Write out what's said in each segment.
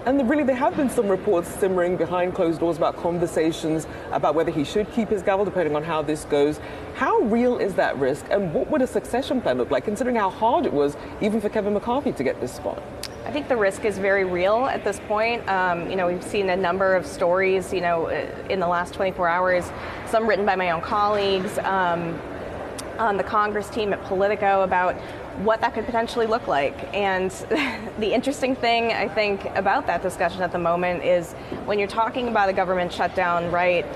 And really, there have been some reports simmering behind closed doors about conversations about whether he should keep his gavel, depending on how this goes. How real is that risk, and what would a succession plan look like, considering how hard it was even for Kevin McCarthy to get this spot? I think the risk is very real at this point. We've seen a number of stories, in the last 24 hours, some written by my own colleagues on the Congress team at Politco about what that could potentially look like. And the interesting thing, I think, about that discussion at the moment is when you're talking about a government shutdown, right,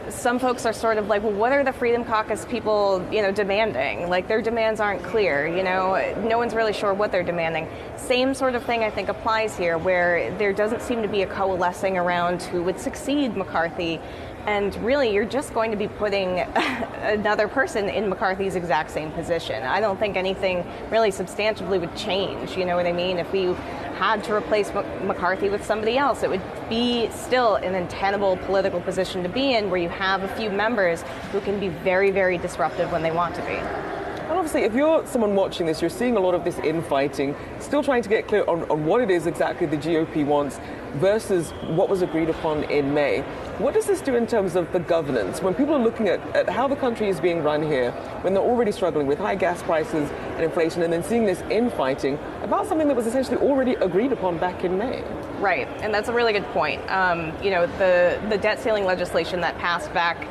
some folks are sort of like, well, what are the Freedom Caucus people, demanding? Like, their demands aren't clear, no one's really sure what they're demanding. Same sort of thing, I think, applies here, where there doesn't seem to be a coalescing around who would succeed McCarthy. And really, you're just going to be putting another person in McCarthy's exact same position. I don't think anything really substantively would change, you know what I mean? If we had to replace McCarthy with somebody else, it would be still an untenable political position to be in, where you have a few members who can be very, very disruptive when they want to be. And obviously, if you're someone watching this, you're seeing a lot of this infighting, still trying to get clear on what it is exactly the GOP wants versus what was agreed upon in May. What does this do in terms of the governance? When people are looking at how the country is being run here, when they're already struggling with high gas prices and inflation, and then seeing this infighting about something that was essentially already agreed upon back in May? Right, and that's a really good point. The debt ceiling legislation that passed back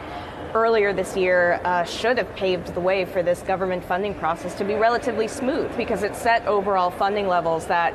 earlier this year should have paved the way for this government funding process to be relatively smooth, because it set overall funding levels that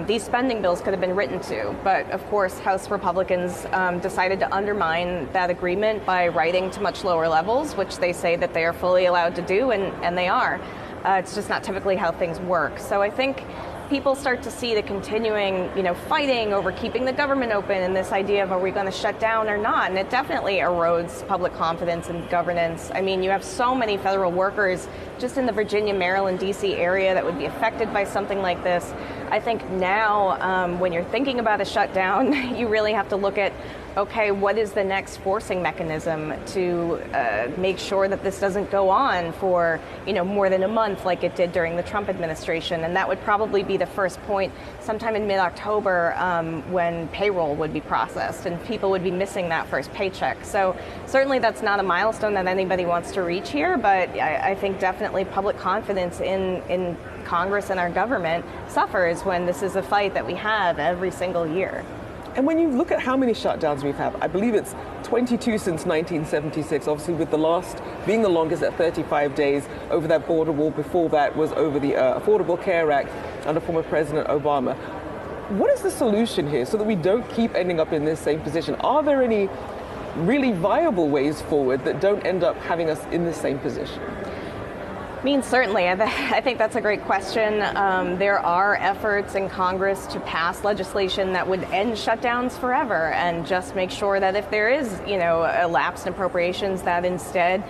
these spending bills could have been written to. But of course, House Republicans decided to undermine that agreement by writing to much lower levels, which they say that they are fully allowed to do, and they are. It's just not typically how things work. So I think people start to see the continuing, fighting over keeping the government open, and this idea of, are we going to shut down or not? And it definitely erodes public confidence in governance. I mean, you have so many federal workers just in the Virginia, Maryland, D.C. area that would be affected by something like this. I think now, when you're thinking about a shutdown, you really have to look at, okay, what is the next forcing mechanism to make sure that this doesn't go on for, more than a month like it did during the Trump administration? And that would probably be the first point sometime in mid-October, when payroll would be processed and people would be missing that first paycheck. So certainly that's not a milestone that anybody wants to reach here, but I think definitely public confidence in Congress and our government suffers when this is a fight that we have every single year. And when you look at how many shutdowns we've had, I believe it's 22 since 1976, obviously with the last being the longest at 35 days over that border wall. Before that was over the Affordable Care Act under former President Obama. What is the solution here so that we don't keep ending up in this same position? Are there any really viable ways forward that don't end up having us in the same position? I mean, certainly. I think that's a great question. There are efforts in Congress to pass legislation that would end shutdowns forever and just make sure that if there is, a lapse in appropriations, that instead,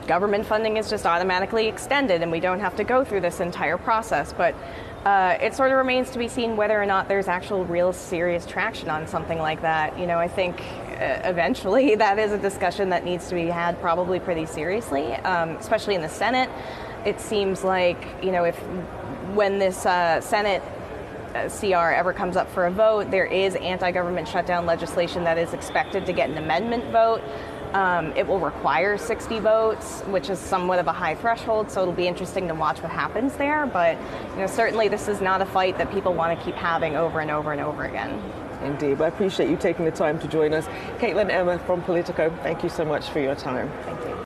government funding is just automatically extended and we don't have to go through this entire process. But it sort of remains to be seen whether or not there's actual real serious traction on something like that. I think eventually that is a discussion that needs to be had probably pretty seriously, especially in the Senate. It seems like, when this Senate CR ever comes up for a vote, there is anti-government shutdown legislation that is expected to get an amendment vote. It will require 60 votes, which is somewhat of a high threshold, so it'll be interesting to watch what happens there. But certainly this is not a fight that people want to keep having over and over and over again. Indeed. I appreciate you taking the time to join us. Caitlyn Emma from Politco, thank you so much for your time. Thank you.